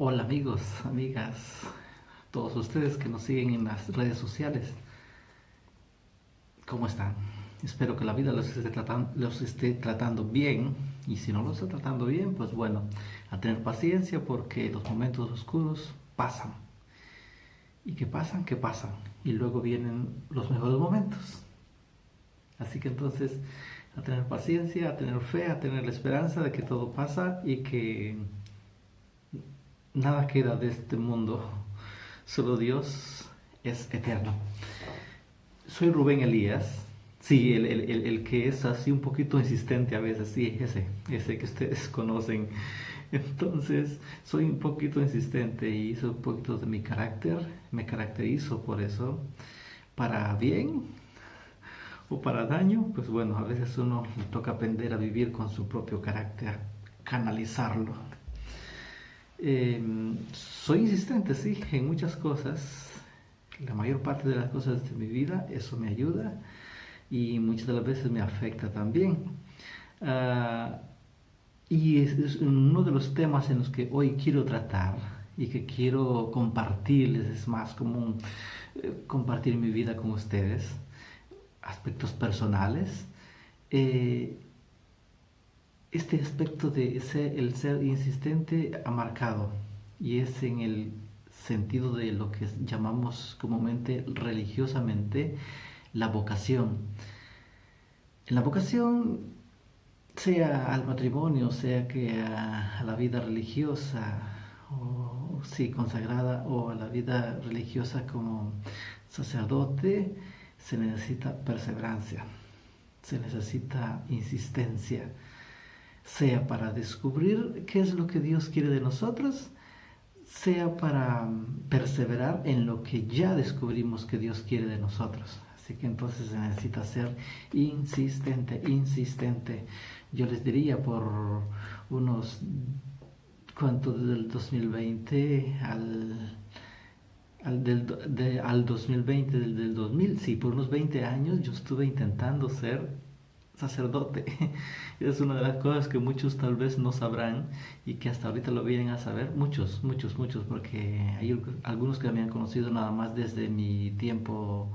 Hola amigos, amigas, todos ustedes que nos siguen en las redes sociales, ¿cómo están? Espero que la vida los esté tratando bien, y si no los está tratando bien, pues bueno, a tener paciencia porque los momentos oscuros pasan. ¿Y qué pasan? ¿Qué pasan? Y luego vienen los mejores momentos. Así que entonces, a tener paciencia, a tener fe, a tener la esperanza de que todo pasa y que nada queda de este mundo. Solo Dios es eterno. Soy Rubén Elías. Sí, el que es así un poquito insistente a veces, sí, ese que ustedes conocen. Entonces, soy un poquito insistente y hice un poquito de mi carácter, me caracterizo por eso, para bien o para daño, pues bueno, a veces uno le toca aprender a vivir con su propio carácter, canalizarlo. Soy insistente, sí, en muchas cosas. La mayor parte de las cosas de mi vida, eso me ayuda y muchas de las veces me afecta también. Ah, y es uno de los temas en los que hoy quiero tratar y que quiero compartirles, es más común compartir mi vida con ustedes, aspectos personales. Eh, este aspecto de el ser insistente ha marcado y es en el sentido de lo que llamamos comúnmente religiosamente la vocación. En la vocación, sea al matrimonio, sea que a la vida religiosa, o sí, consagrada, o a la vida religiosa como sacerdote, se necesita perseverancia, se necesita insistencia, sea para descubrir qué es lo que Dios quiere de nosotros, sea para perseverar en lo que ya descubrimos que Dios quiere de nosotros. Así que entonces se necesita ser insistente, insistente. Yo les diría por unos, ¿cuánto? Del 2020 al 2020, del 2000, sí, por unos 20 años yo estuve intentando ser sacerdote. Es una de las cosas que muchos tal vez no sabrán y que hasta ahorita lo vienen a saber. Muchos, muchos, muchos, porque hay algunos que me han conocido nada más desde mi tiempo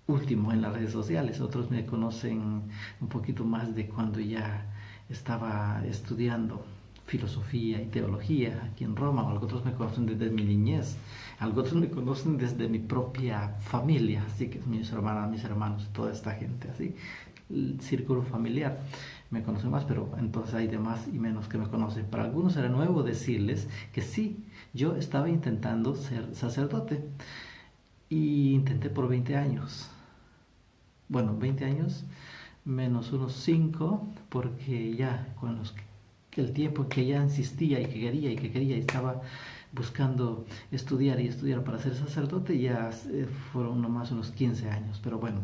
último en las redes sociales. Otros me conocen un poquito más de cuando ya estaba estudiando filosofía y teología aquí en Roma. Otros me conocen desde mi niñez. Otros me conocen desde mi propia familia, así que mis hermanas, mis hermanos, toda esta gente así, el círculo familiar me conoce más, pero entonces hay de más y menos que me conocen. Para algunos era nuevo decirles que sí, yo estaba intentando ser sacerdote y intenté por 20 años. Bueno, 20 años menos unos 5 porque ya con el tiempo que ya insistía y que quería y estaba buscando estudiar y estudiar para ser sacerdote, ya fueron nomás unos 15 años. Pero bueno,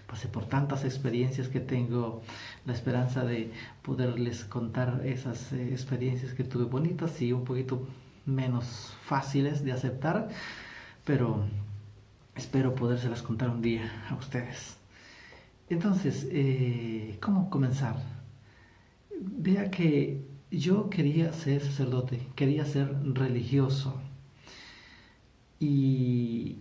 pasé por tantas experiencias que tengo la esperanza de poderles contar esas experiencias que tuve bonitas y un poquito menos fáciles de aceptar, pero espero podérselas contar un día a ustedes. Entonces, ¿cómo comenzar? Vea que yo quería ser sacerdote, quería ser religioso. Y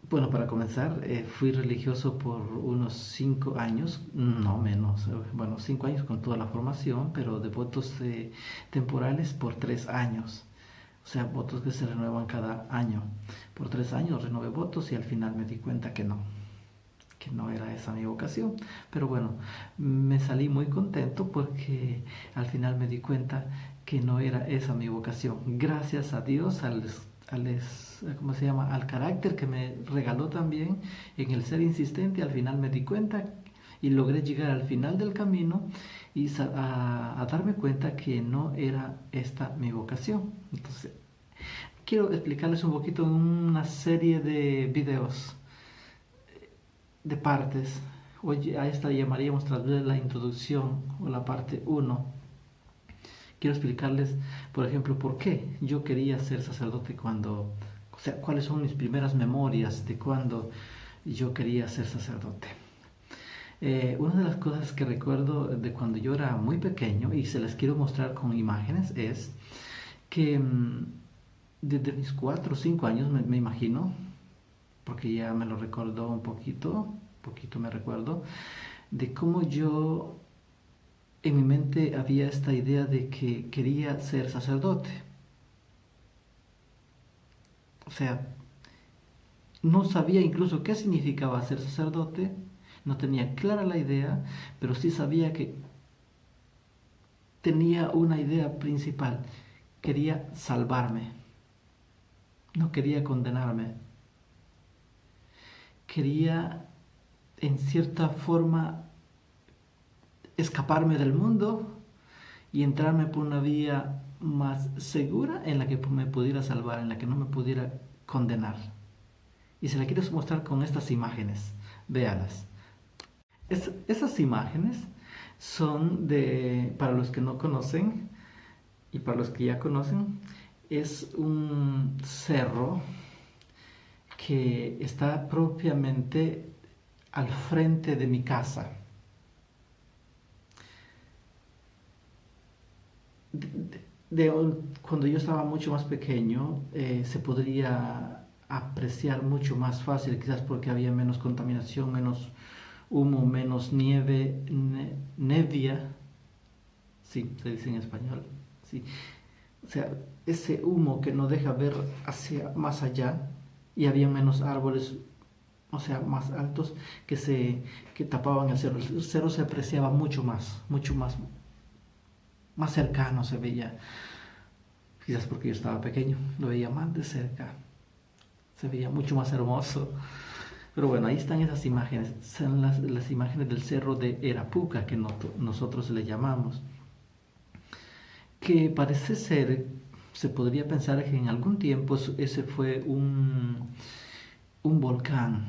bueno, para comenzar, fui religioso por unos 5 años, no menos, bueno, 5 años con toda la formación, pero de votos temporales por 3 años. O sea, votos que se renuevan cada año. Por 3 años renové votos y al final me di cuenta que no era esa mi vocación. Pero bueno, me salí muy contento porque al final me di cuenta que no era esa mi vocación. Gracias a Dios, ¿cómo se llama? Al carácter que me regaló también en el ser insistente, al final me di cuenta y logré llegar al final del camino y a darme cuenta que no era esta mi vocación. Entonces, quiero explicarles un poquito en una serie de videos de partes. Hoy a esta llamaríamos tal vez la introducción o la parte uno. Quiero explicarles, por ejemplo, por qué yo quería ser sacerdote o sea, cuáles son mis primeras memorias de cuando yo quería ser sacerdote. Una de las cosas que recuerdo de cuando yo era muy pequeño y se les quiero mostrar con imágenes es que desde mis 4 o 5 años me imagino, porque ya me lo recordó un poquito me recuerdo, de cómo yo en mi mente había esta idea de que quería ser sacerdote. O sea, no sabía incluso qué significaba ser sacerdote, no tenía clara la idea, pero sí sabía que tenía una idea principal. Quería salvarme, no quería condenarme. Quería, en cierta forma, escaparme del mundo y entrarme por una vía más segura en la que me pudiera salvar, en la que no me pudiera condenar. Y se la quiero mostrar con estas imágenes. Véalas. Esas imágenes son para los que no conocen y para los que ya conocen, es un cerro que está propiamente al frente de mi casa. Cuando yo estaba mucho más pequeño, se podría apreciar mucho más fácil, quizás porque había menos contaminación, menos humo, menos nieve, nevia, sí, se dice en español, sí. O sea, ese humo que no deja ver hacia más allá, y había menos árboles, o sea, más altos que tapaban el cerro. El cerro se apreciaba mucho más cercano se veía. Quizás porque yo estaba pequeño, lo veía más de cerca. Se veía mucho más hermoso. Pero bueno, ahí están esas imágenes. Son las imágenes del cerro de Erapuca, que nosotros le llamamos. Que parece ser, se podría pensar que en algún tiempo ese fue un volcán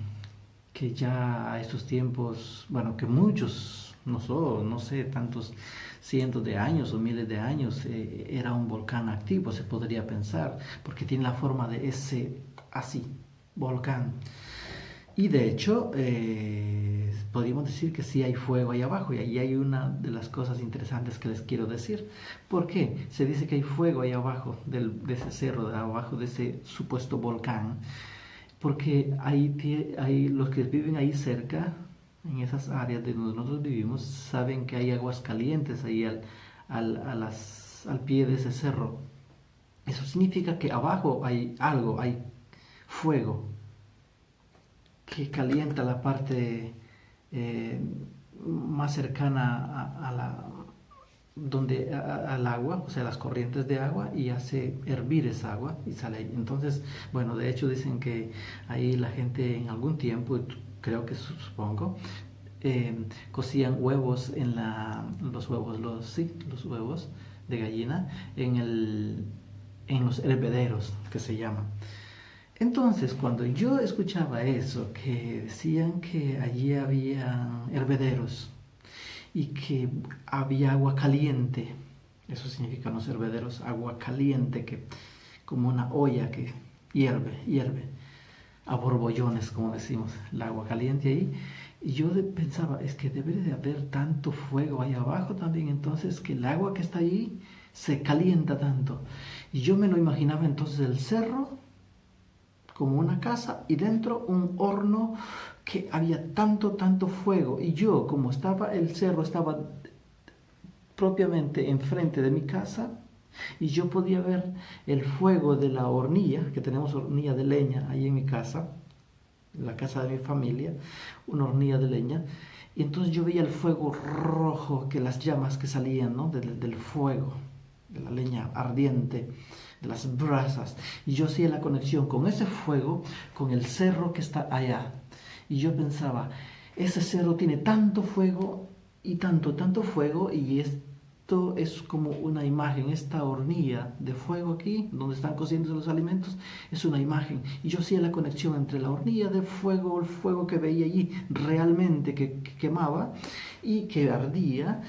que ya a estos tiempos, bueno, que muchos, no sé, tantos cientos de años o miles de años, era un volcán activo, se podría pensar, porque tiene la forma de ese, así, volcán. Y de hecho, podríamos decir que sí hay fuego ahí abajo, y ahí hay una de las cosas interesantes que les quiero decir. ¿Por qué? Se dice que hay fuego ahí abajo de ese cerro, de abajo de ese supuesto volcán, porque ahí los que viven ahí cerca, en esas áreas de donde nosotros vivimos, saben que hay aguas calientes ahí al pie de ese cerro. Eso significa que abajo hay algo, hay fuego que calienta la parte eh, más cercana al agua, o sea, las corrientes de agua, y hace hervir esa agua y sale ahí. Entonces, bueno, de hecho dicen que ahí la gente en algún tiempo, creo que supongo, cocían huevos los huevos, los huevos de gallina en los hervederos, que se llaman. Entonces, cuando yo escuchaba eso, que decían que allí había hervederos y que había agua caliente, eso significa los hervederos, agua caliente, que como una olla que hierve, a borbollones, como decimos, el agua caliente ahí. Y yo pensaba, es que debe de haber tanto fuego ahí abajo también, entonces que el agua que está ahí se calienta tanto. Y yo me lo imaginaba entonces el cerro como una casa y dentro un horno que había tanto fuego. Y yo, como el cerro estaba propiamente enfrente de mi casa, y yo podía ver el fuego de la hornilla, que tenemos hornilla de leña ahí en mi casa, en la casa de mi familia, una hornilla de leña, y entonces yo veía el fuego rojo, que las llamas que salían, ¿no? del fuego, de la leña ardiente, de las brasas, y yo hacía la conexión con ese fuego, con el cerro que está allá, y yo pensaba, ese cerro tiene tanto fuego, y tanto fuego, y esto es como una imagen, esta hornilla de fuego aquí, donde están cociendo los alimentos, es una imagen, y yo hacía la conexión entre la hornilla de fuego, el fuego que veía allí, realmente que quemaba, y que ardía,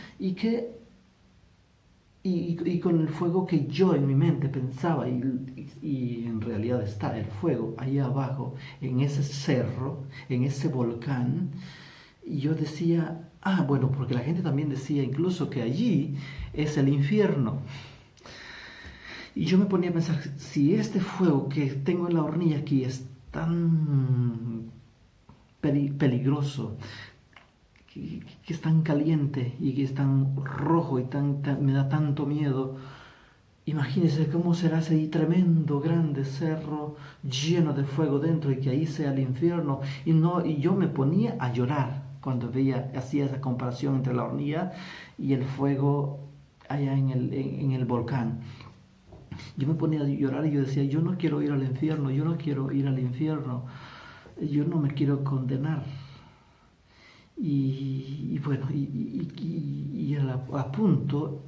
y con el fuego que yo en mi mente pensaba, y en realidad está el fuego ahí abajo, en ese cerro, en ese volcán, y yo decía, bueno, porque la gente también decía incluso que allí es el infierno. Y yo me ponía a pensar, si este fuego que tengo en la hornilla aquí es tan peligroso, que es tan caliente y que es tan rojo y me da tanto miedo, imagínese cómo será ese tremendo, grande cerro lleno de fuego dentro y que ahí sea el infierno. Y yo me ponía a llorar cuando hacía esa comparación entre la hornilla y el fuego allá en el volcán. Yo me ponía a llorar y yo decía, yo no quiero ir al infierno, yo no quiero ir al infierno, yo no me quiero condenar. Y bueno, a punto,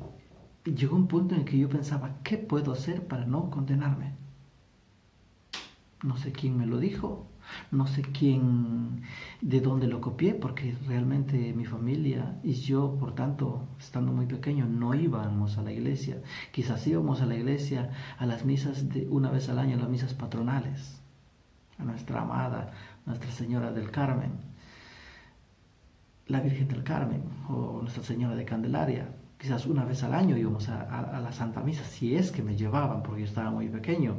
llegó un punto en que yo pensaba, ¿qué puedo hacer para no condenarme? No sé quién me lo dijo, no sé de dónde lo copié, porque realmente mi familia y yo, por tanto, estando muy pequeño, no íbamos a la iglesia. Quizás íbamos a la iglesia a las misas de una vez al año, las misas patronales, a nuestra amada Nuestra Señora del Carmen, la Virgen del Carmen o Nuestra Señora de Candelaria. Quizás una vez al año íbamos a la Santa Misa, si es que me llevaban, porque yo estaba muy pequeño.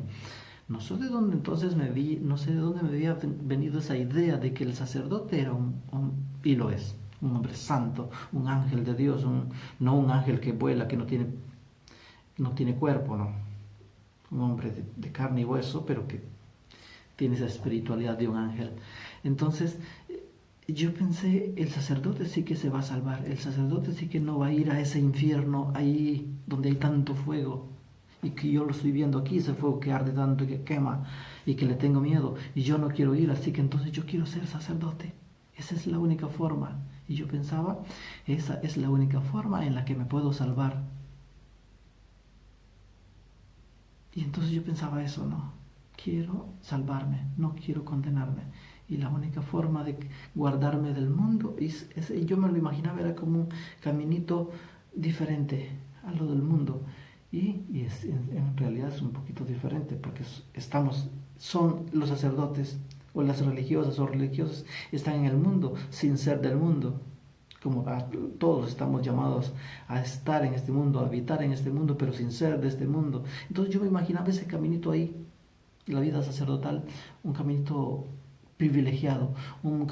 No sé de dónde entonces no sé de dónde me había venido esa idea de que el sacerdote era y lo es, un hombre santo, un ángel de Dios, no un ángel que vuela, que no tiene cuerpo, no. Un hombre de carne y hueso, pero que tiene esa espiritualidad de un ángel. Entonces, yo pensé, el sacerdote sí que se va a salvar, el sacerdote sí que no va a ir a ese infierno ahí donde hay tanto fuego y que yo lo estoy viendo aquí, ese fuego que arde tanto y que quema y que le tengo miedo y yo no quiero ir, así que entonces yo quiero ser sacerdote. Esa es la única forma. Y yo pensaba, esa es la única forma en la que me puedo salvar. Y entonces yo pensaba eso, ¿no? Quiero salvarme, no quiero condenarme. Y la única forma de guardarme del mundo, yo me lo imaginaba, era como un caminito diferente a lo del mundo. En realidad es un poquito diferente, porque son los sacerdotes o las religiosas o religiosos, están en el mundo sin ser del mundo. Como todos estamos llamados a estar en este mundo, a habitar en este mundo, pero sin ser de este mundo. Entonces yo me imaginaba ese caminito ahí, la vida sacerdotal, un caminito privilegiado, no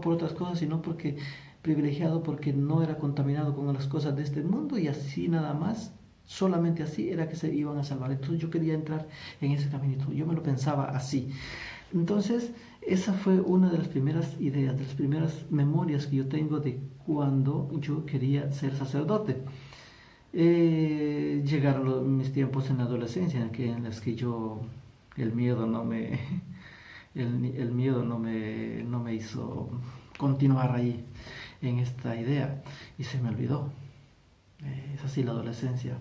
por otras cosas, sino privilegiado porque no era contaminado con las cosas de este mundo y así nada más, solamente así era que se iban a salvar. Entonces yo quería entrar en ese caminito, yo me lo pensaba así. Entonces esa fue una de las primeras ideas, de las primeras memorias que yo tengo de cuando yo quería ser sacerdote. Llegaron mis tiempos en la adolescencia en las que el miedo no me, el miedo no me hizo continuar ahí en esta idea y se me olvidó. Es así la adolescencia.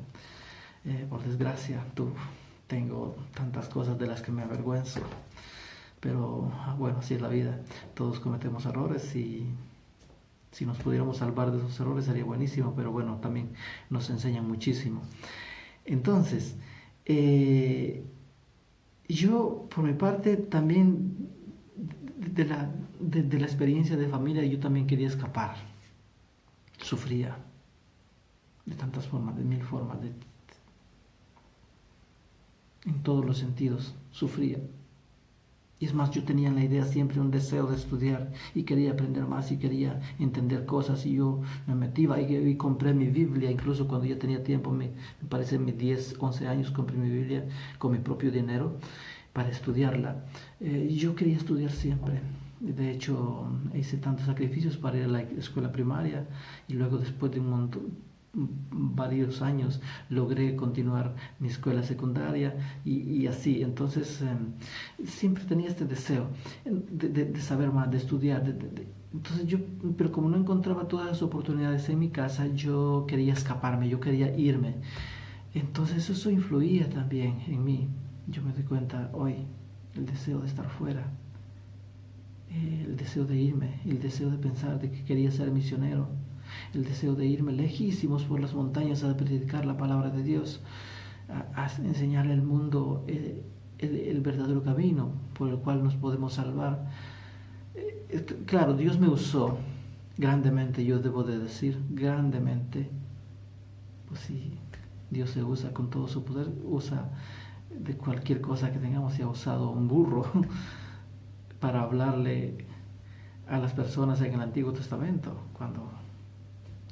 Por desgracia, tengo tantas cosas de las que me avergüenzo. Pero bueno, así es la vida. Todos cometemos errores y si nos pudiéramos salvar de esos errores sería buenísimo, pero bueno, también nos enseñan muchísimo. Entonces, yo por mi parte también de la experiencia de familia yo también quería escapar. Sufría de tantas formas, de mil formas, en todos los sentidos, sufría. Y es más, yo tenía en la idea siempre un deseo de estudiar y quería aprender más y quería entender cosas y yo me metí y compré mi Biblia, incluso cuando ya tenía tiempo, me parece en mis 10, 11 años compré mi Biblia con mi propio dinero para estudiarla. Yo quería estudiar siempre. De hecho, hice tantos sacrificios para ir a la escuela primaria y luego después de varios años logré continuar mi escuela secundaria y así. Entonces siempre tenía este deseo de saber más, de estudiar. Entonces pero como no encontraba todas las oportunidades en mi casa, yo quería escaparme, yo quería irme. Entonces eso influía también en mí. Yo me doy cuenta hoy, el deseo de estar fuera, el deseo de irme, el deseo de pensar de que quería ser misionero, el deseo de irme lejísimos por las montañas a predicar la palabra de Dios, a enseñarle al mundo el verdadero camino por el cual nos podemos salvar. Claro, Dios me usó grandemente, yo debo de decir, grandemente. Pues sí, Dios se usa con todo su poder, usa de cualquier cosa que tengamos. Y ha usado un burro para hablarle a las personas en el Antiguo Testamento,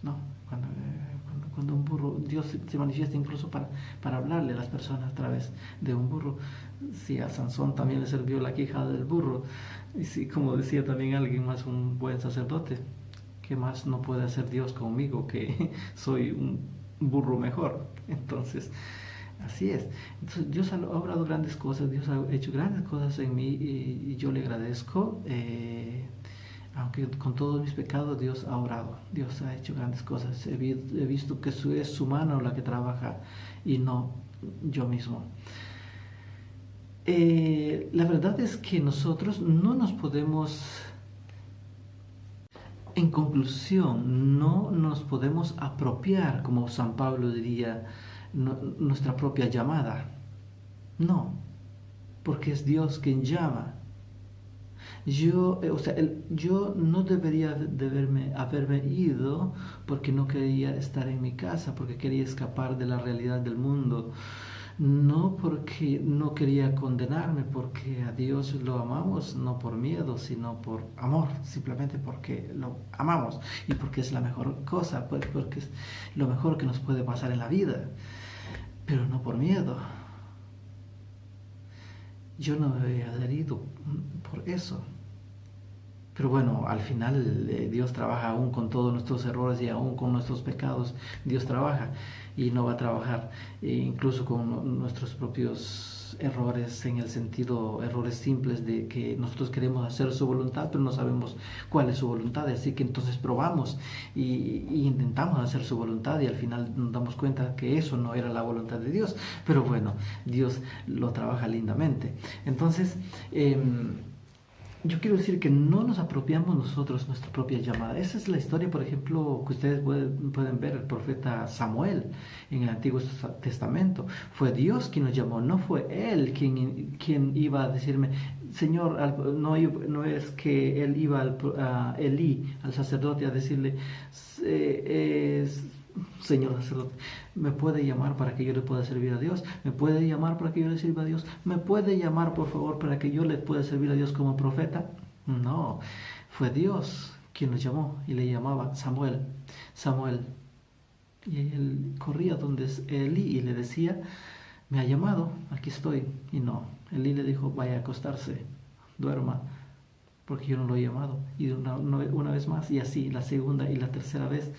no, cuando un burro, Dios se manifiesta incluso para hablarle a las personas a través de un burro. Si a Sansón también le sirvió la quijada del burro, y si, como decía también alguien más, un buen sacerdote, ¿qué más no puede hacer Dios conmigo que soy un burro mejor? Entonces, así es. Entonces, Dios ha obrado grandes cosas, Dios ha hecho grandes cosas en mí, y yo le agradezco. Aunque con todos mis pecados, Dios ha obrado, Dios ha hecho grandes cosas. He visto que es su mano la que trabaja y no yo mismo. La verdad es que nosotros no nos podemos, en conclusión, no nos podemos apropiar, como San Pablo diría, nuestra propia llamada. No, porque es Dios quien llama. Yo no debería haberme ido porque no quería estar en mi casa, porque quería escapar de la realidad del mundo. No porque no quería condenarme, porque a Dios lo amamos no por miedo, sino por amor, simplemente porque lo amamos y porque es la mejor cosa, porque es lo mejor que nos puede pasar en la vida, pero no por miedo. Yo no me había adherido por eso. Pero bueno, al final Dios trabaja aún con todos nuestros errores y aún con nuestros pecados. Dios trabaja y no va a trabajar incluso con nuestros propios errores, en el sentido, errores simples de que nosotros queremos hacer su voluntad, pero no sabemos cuál es su voluntad. Así que entonces probamos y intentamos hacer su voluntad, y al final nos damos cuenta que eso no era la voluntad de Dios. Pero bueno, Dios lo trabaja lindamente. Entonces, yo quiero decir que no nos apropiamos nosotros nuestra propia llamada. Esa es la historia, por ejemplo, que ustedes pueden ver el profeta Samuel en el Antiguo Testamento. Fue Dios quien nos llamó, no fue él quien iba a decirme, Señor, no es que él iba a Elí, al sacerdote, a decirle, Señor sacerdote, ¿me puede llamar para que yo le pueda servir a Dios? ¿Me puede llamar para que yo le sirva a Dios? ¿Me puede llamar, por favor, para que yo le pueda servir a Dios como profeta? No, fue Dios quien lo llamó y le llamaba Samuel, Samuel. Y él corría donde Elí y le decía, me ha llamado, aquí estoy. Y no, Elí le dijo, vaya a acostarse, duerma, porque yo no lo he llamado. Y una vez más, y así, la segunda y la tercera vez,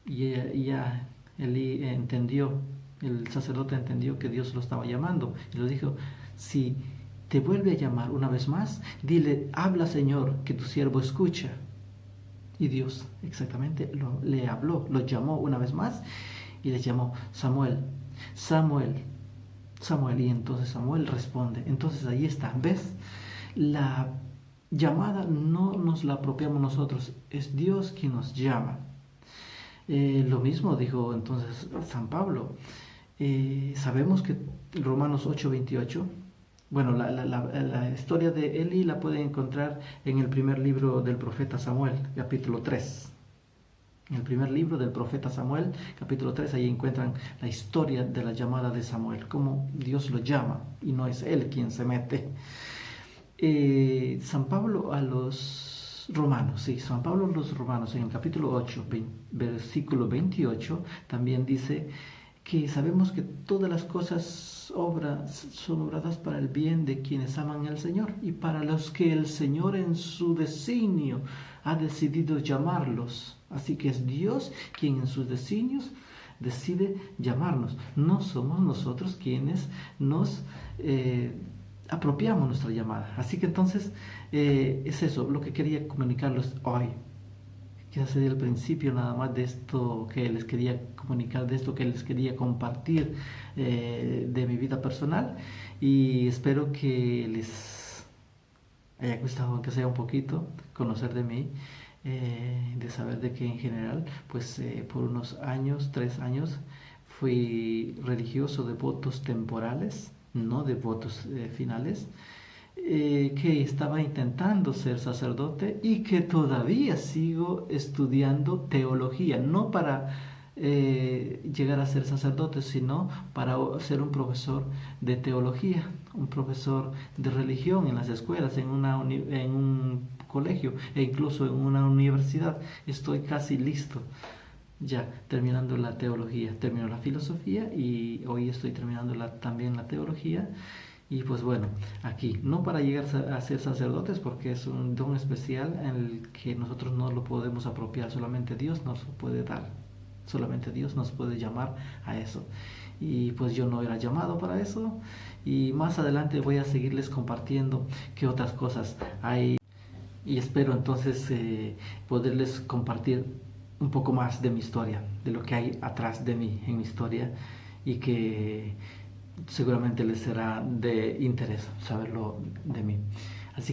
y ya Elí entendió, el sacerdote entendió que Dios lo estaba llamando, y le dijo, si te vuelve a llamar una vez más, dile, habla Señor, que tu siervo escucha. Y Dios exactamente le habló, lo llamó una vez más, y le llamó, Samuel, Samuel, Samuel, y entonces Samuel responde. Entonces ahí está, ¿ves? La llamada no nos la apropiamos nosotros, es Dios quien nos llama. Lo mismo dijo entonces San Pablo. Sabemos que Romanos 8:28, bueno, la historia de Eli la pueden encontrar en el primer libro del profeta Samuel, capítulo 3. En el primer libro del profeta Samuel, capítulo 3, ahí encuentran la historia de la llamada de Samuel, cómo Dios lo llama y no es él quien se mete. San Pablo a los Romanos, sí, San Pablo a los Romanos, en el capítulo 8, versículo 28, también dice que sabemos que todas las cosas son obradas para el bien de quienes aman al Señor y para los que el Señor en su designio ha decidido llamarlos. Así que es Dios quien en sus designios decide llamarnos. No somos nosotros quienes nos apropiamos nuestra llamada. Así que entonces es eso lo que quería comunicarles hoy. Quizás sería el principio nada más de esto que les quería comunicar, de esto que les quería compartir de mi vida personal, y espero que les haya gustado, aunque sea un poquito, conocer de mí, de saber de que en general, pues por unos años, 3 años, fui religioso de votos temporales, no de votos finales, que estaba intentando ser sacerdote y que todavía sigo estudiando teología, no para llegar a ser sacerdote, sino para ser un profesor de teología, un profesor de religión en las escuelas, en un colegio e incluso en una universidad. Estoy casi listo ya terminando la teología. Termino la filosofía y hoy estoy terminando también la teología. Y pues bueno, aquí, no para llegar a ser sacerdotes, porque es un don especial en el que nosotros no lo podemos apropiar, solamente Dios nos lo puede dar, solamente Dios nos puede llamar a eso. Y pues yo no era llamado para eso, y más adelante voy a seguirles compartiendo qué otras cosas hay, y espero entonces poderles compartir un poco más de mi historia, de lo que hay atrás de mí en mi historia, y que seguramente les será de interés saberlo de mí. Así que